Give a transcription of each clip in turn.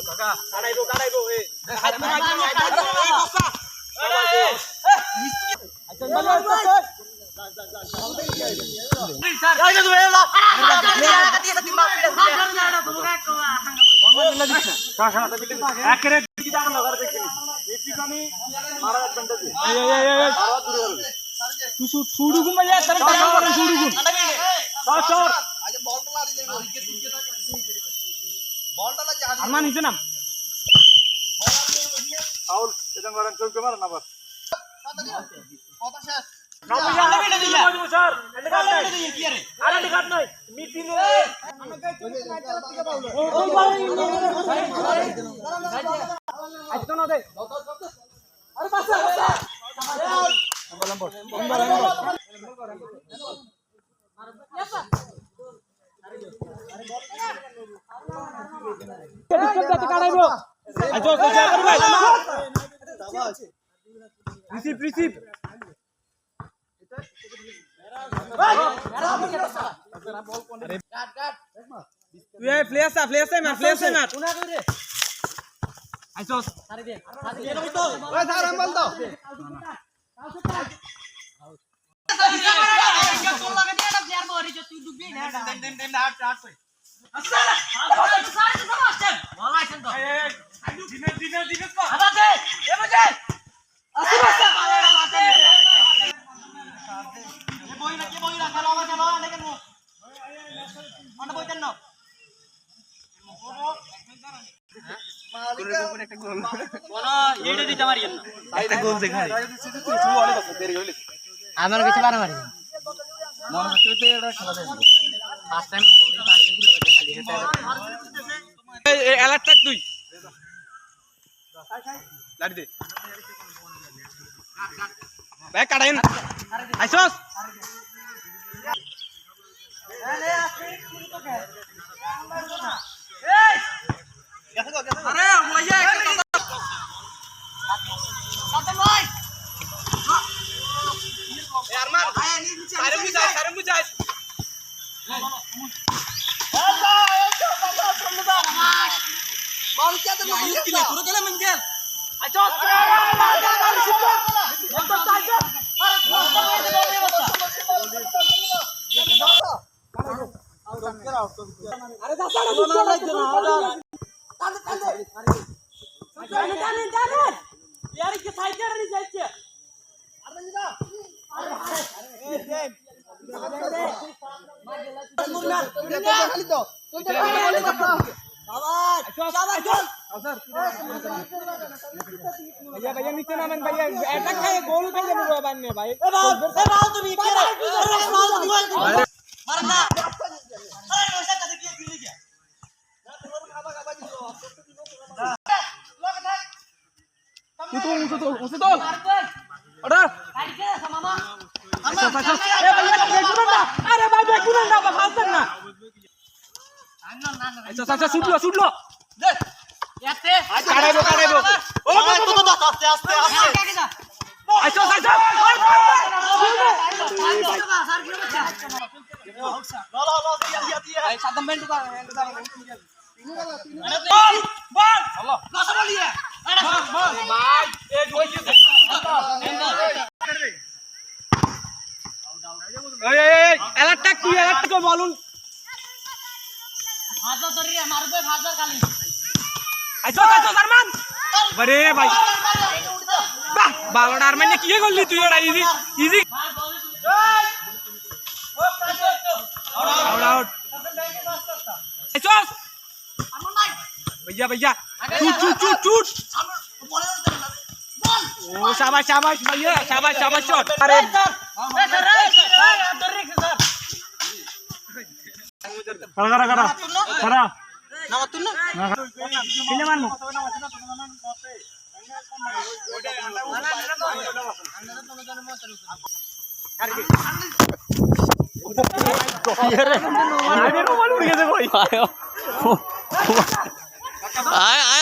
কাকা কাটাইবো এ হাত মাই এই বসা আচ্ছা বল স্যার যাই তুমি এলা কাটিয়ে তিন মাস কাকা একরে কি দাম লাগা দেখছিস এটি আমি মারা এক ঘন্টা দিয়ে এই আরো দূরে হবে তুই শুড়ু ঘুম যা তার টাকা করে শুড়ু ঘুম চল আগে বলটা লাগি দেব বলটা লাগি আরমান নিচে নাম আউল এটা গরম চলতে পারে না বাস কথা শেষ না বুঝা বেটা দিলা স্যার এন্ড কাট নাই কি আরে আরে কাট নাই মিটিং এ আমরা গাই চলে নাইটার থেকে পাউলো ওই আইতো না দে আরে বাসা নম্বর রিসিভ তুই প্লেয়ার মার কোনা করে আইছস সারি দে তো ওই স্যার আম বল দাও আমার কিছু পারে মারি মনে হচ্ছে তো এটা খেলা দেব ফার্স্ট টাইম বলি পারি গুলো খালি হেটা এই অ্যালার্ট থাক তুই লাড়ি দে ব্যাক কাটাইন আইছস আরে আজকে কি তো কে এই আরে মইয়া একটা সাথে ভাই আরমান সারে মুজাই বল কে তো কি না পুরো গেলে মঞ্জেল আচ্ছা আরে দাদা यार के साइड कर नहीं चाहिए अरे जा खाली तो भैया भैया नीचे नामन भैया अटैक है गोल पे जब बन में भाई ए बाल तुम ये क्या मारना अरे वैसा कैसे किया गिर गया ना तुम्हारा खाबा खाबा जी तो ऑर्डर मामा अरे भाई देखो ना फास्ट ना अच्छा छुटलो दे याते काढायबो ओ तो आस्ते आस्ते अच्छा भाई सादम बेंट का बॉल कसा बोलिए भाई एक गोल अलर्ट तक तू अलर्ट को बॉलून हाजर धरी रे मारबे हाजर खाली আইছো আরমান আরে ভাই বাহ বালডার মানে কি করলি তুই ওটা ইজি ইজি আউট আইছো আরমান ভাই भैया चूट ओ शाबाश भैया शाबाश शॉट अरे करा ना मत ना किले मानमु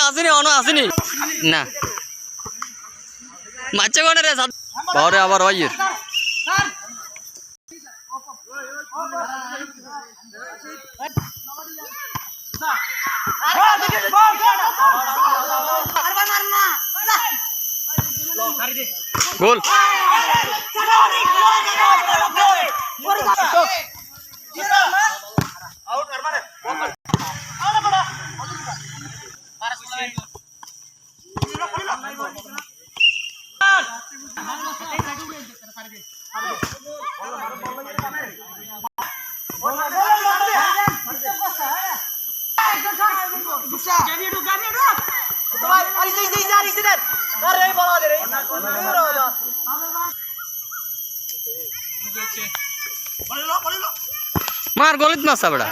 আসেনি অন আসেনি না মাছ কোন রে বারে আবার ভাইয়ের গোল মার গলিত মাছ বড়া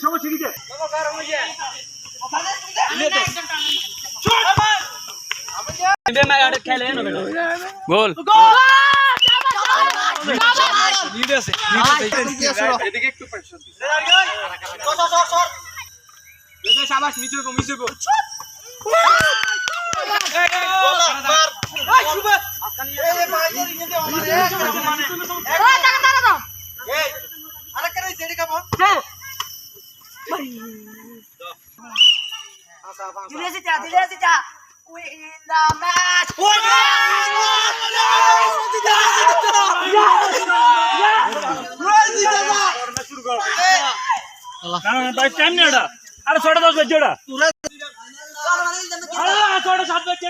সমস্যা কি গোল अरे 10:30 बजे थोड़ा 7 बजे